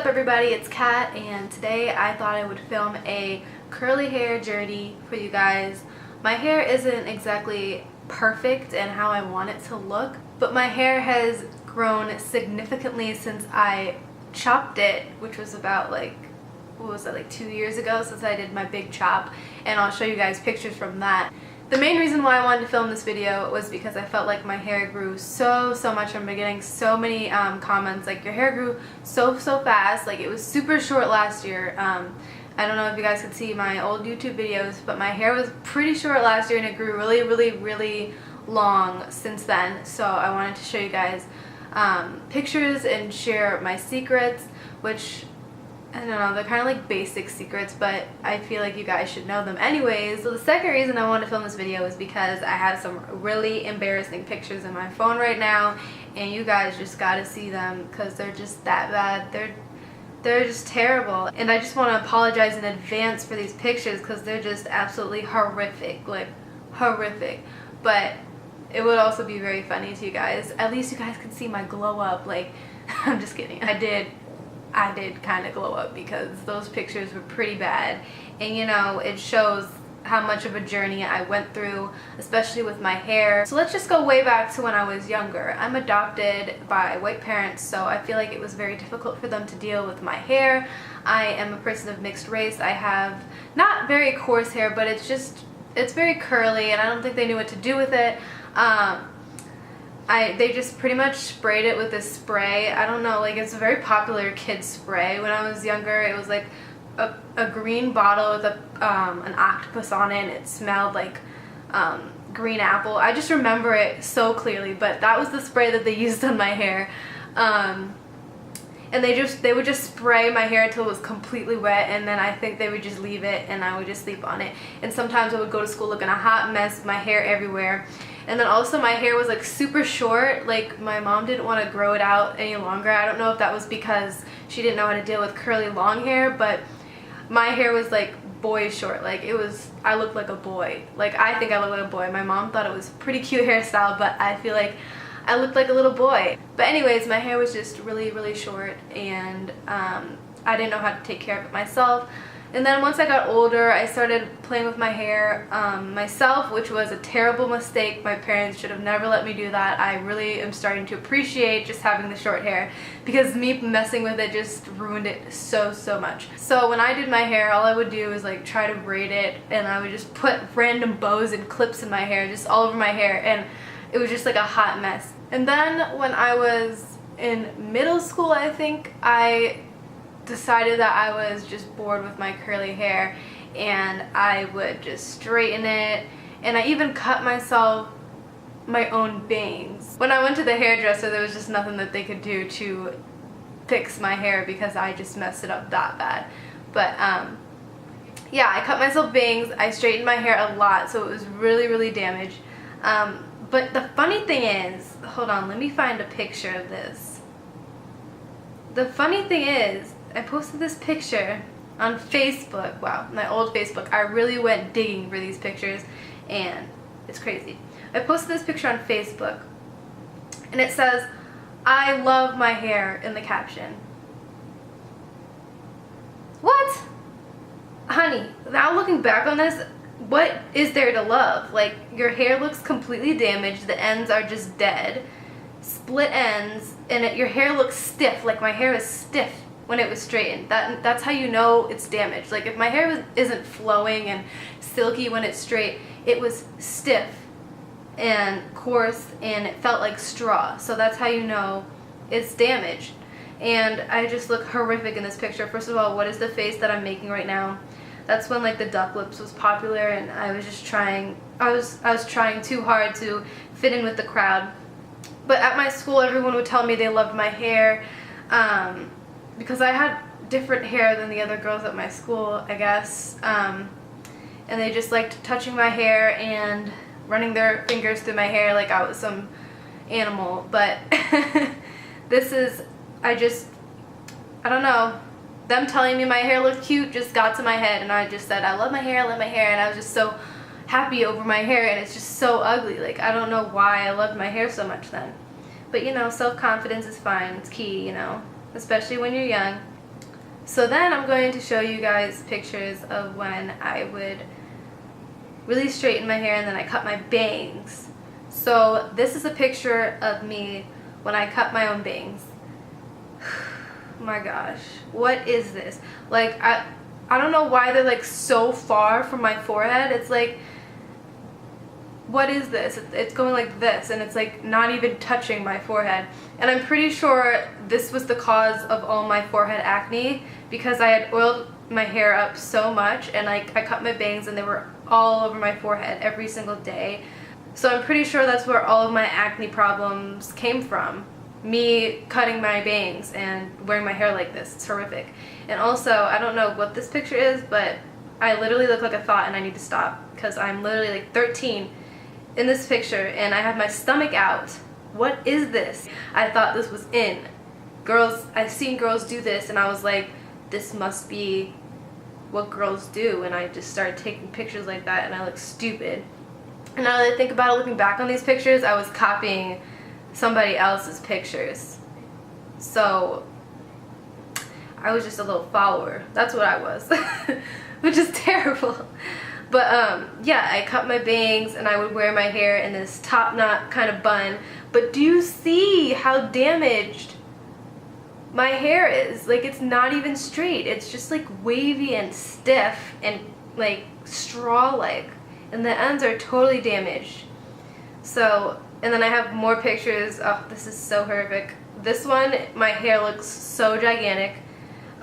up everybody, it's Kat, and today I thought I would film a curly hair journey for you guys. My hair isn't exactly perfect and how I want it to look, but my hair has grown significantly since I chopped it, which was about like 2 years ago since I did my big chop, and I'll show you guys pictures from that. The main reason why I wanted to film this video was because I felt like my hair grew so much. I'm getting so many comments like, your hair grew so fast, like it was super short last year. I don't know if you guys could see my old YouTube videos, but my hair was pretty short last year and it grew really long since then. So I wanted to show you guys pictures and share my secrets, which I don't know, they're kind of like basic secrets, but I feel like you guys should know them anyways. So the second reason I wanted to film this video is because I have some really embarrassing pictures in my phone right now, and you guys just gotta see them because they're just that bad. They're just terrible, and I just want to apologize in advance for these pictures because they're just absolutely horrific, like horrific. But it would also be very funny to you guys. At least you guys can see my glow up. Like, I'm just kidding. I did kind of glow up because those pictures were pretty bad, and you know, it shows how much of a journey I went through, especially with my hair. So let's just go way back to when I was younger. I'm adopted by white parents, so I feel like it was very difficult for them to deal with my hair. I am a person of mixed race. I have not very coarse hair, but it's very curly, and I don't think they knew what to do with it. They just pretty much sprayed it with this spray. I don't know, like, it's a very popular kid's spray. When I was younger, it was like a green bottle with an octopus on it, and it smelled like green apple. I just remember it so clearly, but that was the spray that they used on my hair. And they would just spray my hair until it was completely wet, and then I think they would just leave it and I would just sleep on it. And sometimes I would go to school looking a hot mess with my hair everywhere. And then also my hair was like super short. Like, my mom didn't want to grow it out any longer. I don't know if that was because she didn't know how to deal with curly long hair, but my hair was like boy short. Like, I looked like a boy. Like, I think I look like a boy. My mom thought it was a pretty cute hairstyle, but I feel like I looked like a little boy. But anyways, my hair was just really short, and I didn't know how to take care of it myself. And then once I got older, I started playing with my hair myself, which was a terrible mistake. My parents should have never let me do that. I really am starting to appreciate just having the short hair, because me messing with it just ruined it so much. So when I did my hair, all I would do is like try to braid it, and I would just put random bows and clips in my hair, just all over my hair, and it was just like a hot mess. And then when I was in middle school, I think, I decided that I was just bored with my curly hair, and I would just straighten it, and I even cut myself my own bangs. When I went to the hairdresser, there was just nothing that they could do to fix my hair because I just messed it up that bad. But yeah, I cut myself bangs. I straightened my hair a lot, so it was really damaged. But the funny thing is, hold on, let me find a picture of this. The funny thing is, I posted this picture on Facebook. Wow, my old Facebook. I really went digging for these pictures, and it's crazy. I posted this picture on Facebook, and it says, "I love my hair," in the caption. What? Honey, now looking back on this, what is there to love? Like, your hair looks completely damaged, the ends are just dead, split ends, and your hair looks stiff. Like, my hair is stiff when it was straightened. That's how you know it's damaged. Like, if my hair isn't flowing and silky when it's straight, it was stiff and coarse, and it felt like straw. So that's how you know it's damaged. And I just look horrific in this picture. First of all, what is the face that I'm making right now? That's when like the duck lips was popular, and I was just trying, I was trying too hard to fit in with the crowd. But at my school, everyone would tell me they loved my hair, because I had different hair than the other girls at my school, I guess. And they just liked touching my hair and running their fingers through my hair like I was some animal. But this is, I don't know. Them telling me my hair looked cute just got to my head, and I just said, I love my hair, and I was just so happy over my hair, and it's just so ugly. Like, I don't know why I loved my hair so much then. But, you know, self-confidence is fine. It's key, you know, especially when you're young. So then I'm going to show you guys pictures of when I would really straighten my hair and then I cut my bangs. So this is a picture of me when I cut my own bangs. My gosh, what is this? Like, I don't know why they're like so far from my forehead. It's like, what is this? It's going like this, and it's like not even touching my forehead. And I'm pretty sure this was the cause of all my forehead acne, because I had oiled my hair up so much, and like I cut my bangs and they were all over my forehead every single day. So I'm pretty sure that's where all of my acne problems came from. Me cutting my bangs and wearing my hair like this. It's horrific. And also, I don't know what this picture is, but I literally look like a thought and I need to stop, because I'm literally like 13 in this picture and I have my stomach out. What is this? I thought this was in. Girls, I've seen girls do this and I was like, this must be what girls do, and I just started taking pictures like that and I look stupid. And now that I think about it, looking back on these pictures, I was copying somebody else's pictures. So I was just a little follower. That's what I was. Which is terrible. But yeah, I cut my bangs and I would wear my hair in this top knot kind of bun. But do you see how damaged my hair is? Like, it's not even straight. It's just like wavy and stiff and like straw-like. And the ends are totally damaged. So, and then I have more pictures. Oh, this is so horrific. This one, my hair looks so gigantic.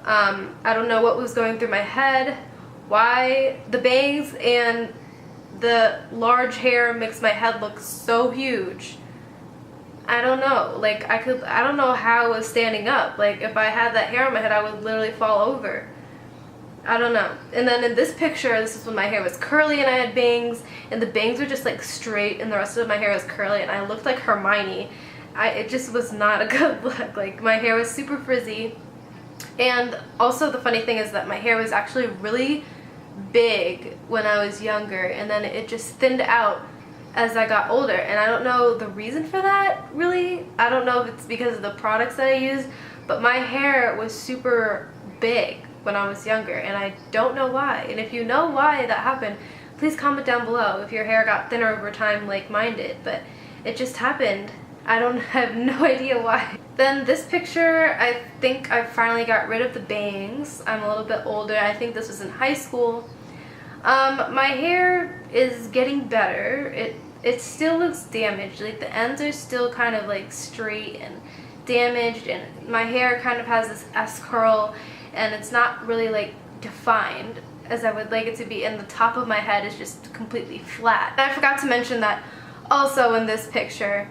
I don't know what was going through my head. Why the bangs and the large hair makes my head look so huge. I don't know. Like, I don't know how I was standing up. Like, if I had that hair on my head, I would literally fall over. I don't know. And then in this picture, this is when my hair was curly and I had bangs, and the bangs were just like straight and the rest of my hair was curly and I looked like Hermione. It just was not a good look. Like, my hair was super frizzy. And also the funny thing is that my hair was actually really big when I was younger, and then it just thinned out as I got older, and I don't know the reason for that, really. I don't know if it's because of the products that I use, but my hair was super big when I was younger, and I don't know why. And if you know why that happened, please comment down below if your hair got thinner over time like mine did, but it just happened. I have no idea why. Then this picture, I think I finally got rid of the bangs. I'm a little bit older. I think this was in high school. My hair is getting better. It still looks damaged. Like, the ends are still kind of like straight and damaged, and my hair kind of has this S curl, and it's not really like defined as I would like it to be, and the top of my head is just completely flat. And I forgot to mention that also in this picture,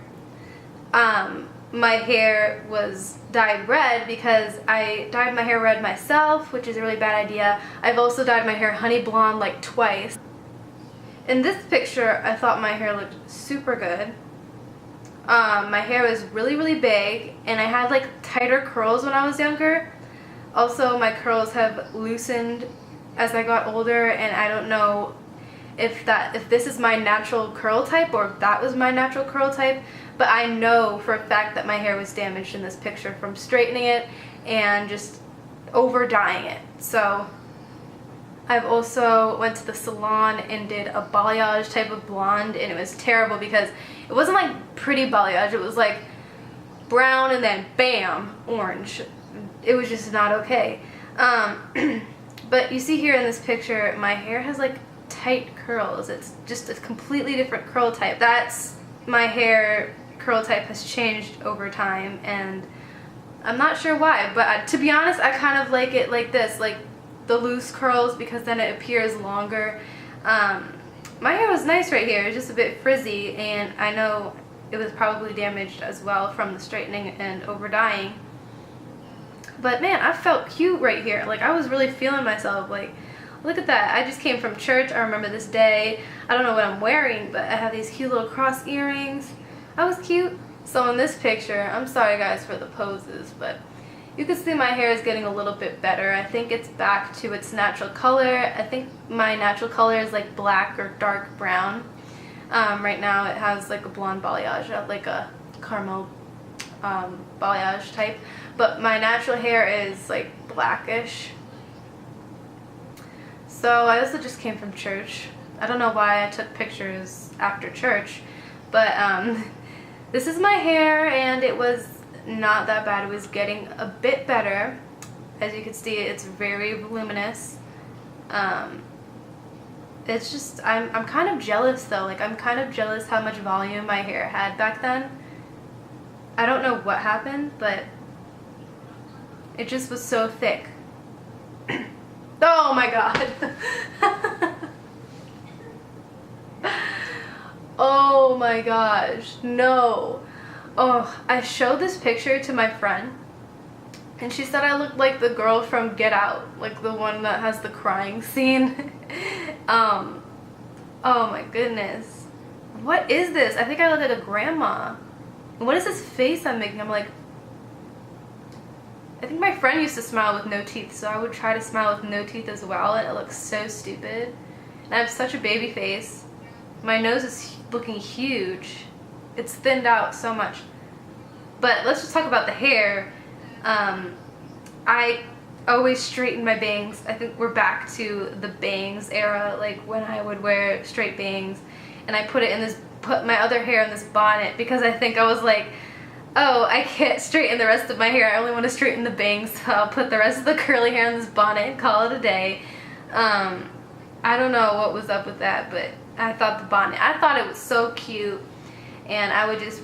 my hair was dyed red because I dyed my hair red myself, which is a really bad idea. I've also dyed my hair honey blonde like twice. In this picture, I thought my hair looked super good. My hair was really, really big, and I had like tighter curls when I was younger. Also, my curls have loosened as I got older, and I don't know if this is my natural curl type or if that was my natural curl type, but I know for a fact that my hair was damaged in this picture from straightening it and just over dyeing it. So I've also went to the salon and did a balayage type of blonde, and it was terrible because it wasn't like pretty balayage. It was like brown and then bam, orange. It was just not okay. But you see here in this picture, my hair has like tight curls. It's just a completely different curl type. That's my hair curl type has changed over time, and I'm not sure why, but to be honest, I kind of like it like this, like the loose curls, because then it appears longer. My hair was nice right here. It's just a bit frizzy, and I know it was probably damaged as well from the straightening and over dyeing. But man, I felt cute right here. Like, I was really feeling myself. Like, look at that. I just came from church. I remember this day. I don't know what I'm wearing, but I have these cute little cross earrings. I was cute. So in this picture, I'm sorry guys for the poses, but you can see my hair is getting a little bit better. I think it's back to its natural color. I think my natural color is like black or dark brown. Right now it has like a blonde balayage, like a caramel balayage type, but my natural hair is like blackish. So I also just came from church. I don't know why I took pictures after church, but this is my hair, and it was not that bad. It was getting a bit better. As you can see, it's very voluminous. It's just, I'm kind of jealous though. Like, I'm kind of jealous how much volume my hair had back then. I don't know what happened, but it just was so thick. Oh my god. Oh my gosh, no. Oh, I showed this picture to my friend, and she said I looked like the girl from Get Out, like the one that has the crying scene. Oh my goodness. What is this? I think I look like a grandma. What is this face I'm making? I'm like, I think my friend used to smile with no teeth, so I would try to smile with no teeth as well, and it looks so stupid. And I have such a baby face. My nose is looking huge. It's thinned out so much. But let's just talk about the hair. I always straighten my bangs. I think we're back to the bangs era, like when I would wear straight bangs, and I put my other hair in this bonnet because I think I was like, oh, I can't straighten the rest of my hair. I only want to straighten the bangs, so I'll put the rest of the curly hair in this bonnet and call it a day. I don't know what was up with that, but I thought it was so cute, and I would just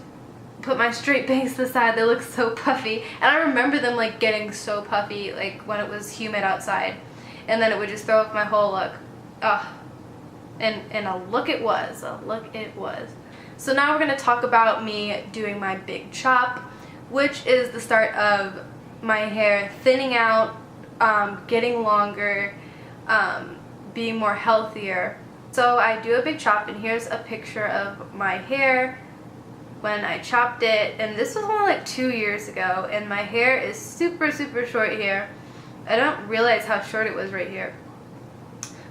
put my straight bangs to the side. They look so puffy, and I remember them like getting so puffy like when it was humid outside, and then it would just throw off my whole look. And a look it was. So now we're going to talk about me doing my big chop, which is the start of my hair thinning out, getting longer, being more healthier. So I do a big chop, and here's a picture of my hair when I chopped it, and this was only like 2 years ago, and my hair is super short here. I don't realize how short it was right here.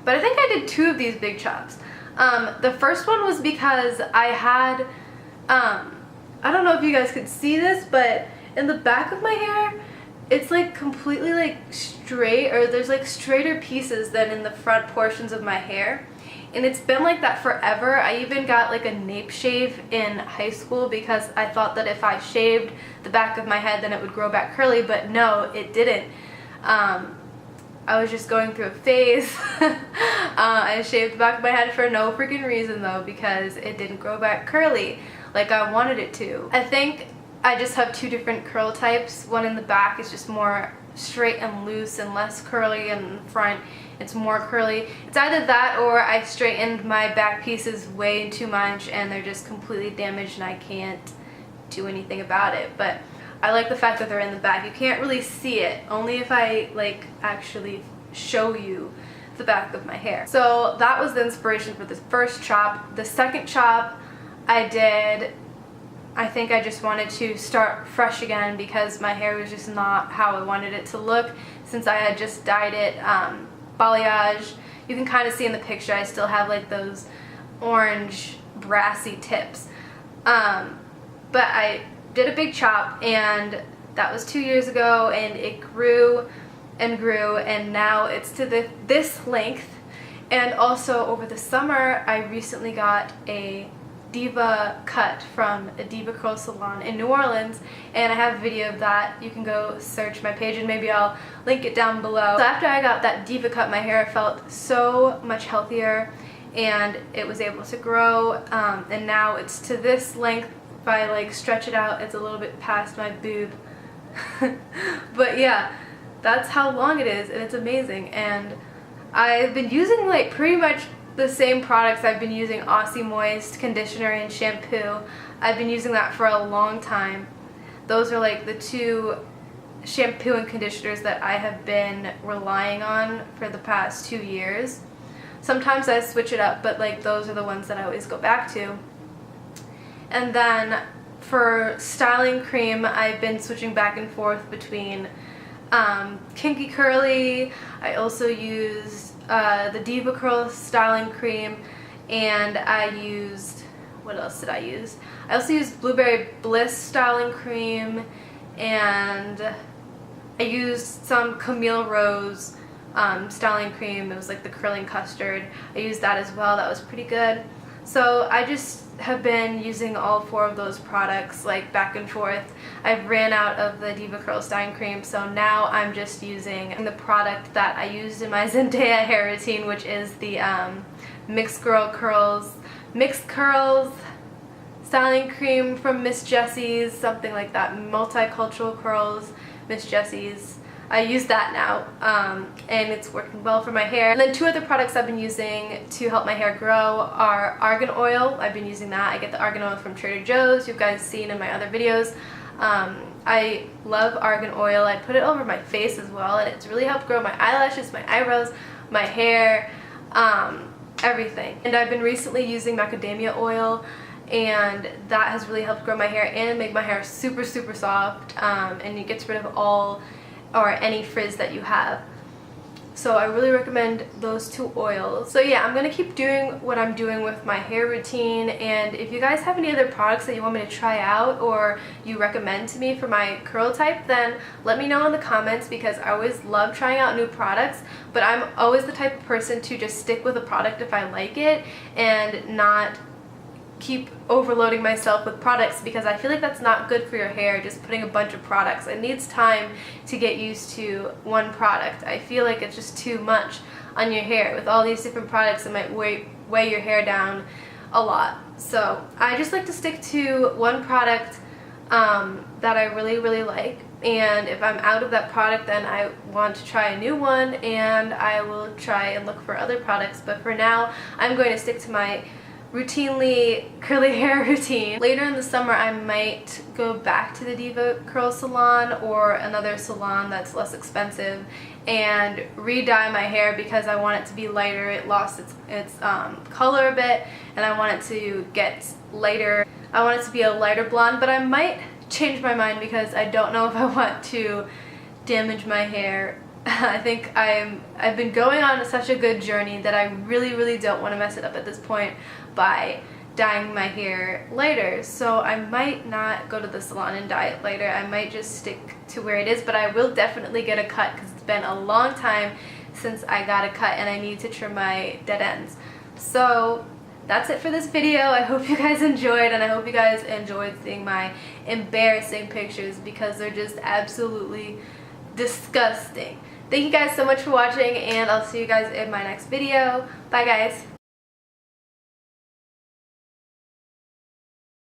But I think I did 2 of these big chops. The first one was because I had, I don't know if you guys could see this, but in the back of my hair, it's like completely like straight, or there's like straighter pieces than in the front portions of my hair. And it's been like that forever. I even got like a nape shave in high school because I thought that if I shaved the back of my head then it would grow back curly, but no, it didn't. I was just going through a phase. I shaved the back of my head for no freaking reason though, because it didn't grow back curly like I wanted it to. I think I just have 2 different curl types. One in the back is just more straight and loose and less curly, and in the front it's more curly. It's either that or I straightened my back pieces way too much and they're just completely damaged and I can't do anything about it. But I like the fact that they're in the back. You can't really see it, only if I like actually show you the back of my hair. So that was the inspiration for the first chop. The second chop I did, I think I just wanted to start fresh again because my hair was just not how I wanted it to look since I had just dyed it balayage. You can kind of see in the picture I still have like those orange brassy tips. But I did a big chop, and that was 2 years ago, and it grew and grew, and now it's to this length. And also over the summer I recently got a Diva cut from a Diva Curl Salon in New Orleans, and I have a video of that. You can go search my page and maybe I'll link it down below. So after I got that Diva cut, my hair felt so much healthier and it was able to grow, and now it's to this length. If I like stretch it out, it's a little bit past my boob. But yeah, that's how long it is, and it's amazing. And I've been using like pretty much the same products. I've been using Aussie Moist conditioner and shampoo. I've been using that for a long time. Those are like the 2 shampoo and conditioners that I have been relying on for the past 2 years. Sometimes I switch it up, but like those are the ones that I always go back to. And then for styling cream, I've been switching back and forth between Kinky Curly. I also used the Diva Curl styling cream, and I used what else did I use? I also used Blueberry Bliss styling cream, and I used some Camille Rose styling cream. It was like the curling custard. I used that as well. That was pretty good. So I just have been using all 4 of those products like back and forth. I've ran out of the DevaCurl styling cream, so now I'm just using the product that I used in my Zendaya hair routine, which is the Mixed Curls styling cream from Miss Jessie's, something like that. Multicultural Curls, Miss Jessie's. I use that now, and it's working well for my hair. And then 2 other products I've been using to help my hair grow are argan oil. I've been using that. I get the argan oil from Trader Joe's. You guys seen in my other videos. I love argan oil. I put it over my face as well, and it's really helped grow my eyelashes, my eyebrows, my hair, everything. And I've been recently using macadamia oil, and that has really helped grow my hair and make my hair super soft, and it gets rid of all or any frizz that you have. So I really recommend those 2 oils. So yeah, I'm going to keep doing what I'm doing with my hair routine, and if you guys have any other products that you want me to try out or you recommend to me for my curl type, then let me know in the comments, because I always love trying out new products, but I'm always the type of person to just stick with a product if I like it and not keep overloading myself with products, because I feel like that's not good for your hair, just putting a bunch of products. It needs time to get used to one product. I feel like it's just too much on your hair. With all these different products, it might weigh your hair down a lot. So I just like to stick to one product that I really like, and if I'm out of that product, then I want to try a new one, and I will try and look for other products. But for now, I'm going to stick to my routinely curly hair routine. Later in the summer, I might go back to the DevaCurl salon or another salon that's less expensive and re-dye my hair, because I want it to be lighter. It lost its color a bit, and I want it to get lighter. I want it to be a lighter blonde, but I might change my mind because I don't know if I want to damage my hair. I think I've been going on such a good journey that I really don't want to mess it up at this point by dyeing my hair lighter. So I might not go to the salon and dye it lighter. I might just stick to where it is, but I will definitely get a cut, because it's been a long time since I got a cut and I need to trim my dead ends. So that's it for this video. I hope you guys enjoyed, and I hope you guys enjoyed seeing my embarrassing pictures, because they're just absolutely disgusting. Thank you guys so much for watching, and I'll see you guys in my next video. Bye guys.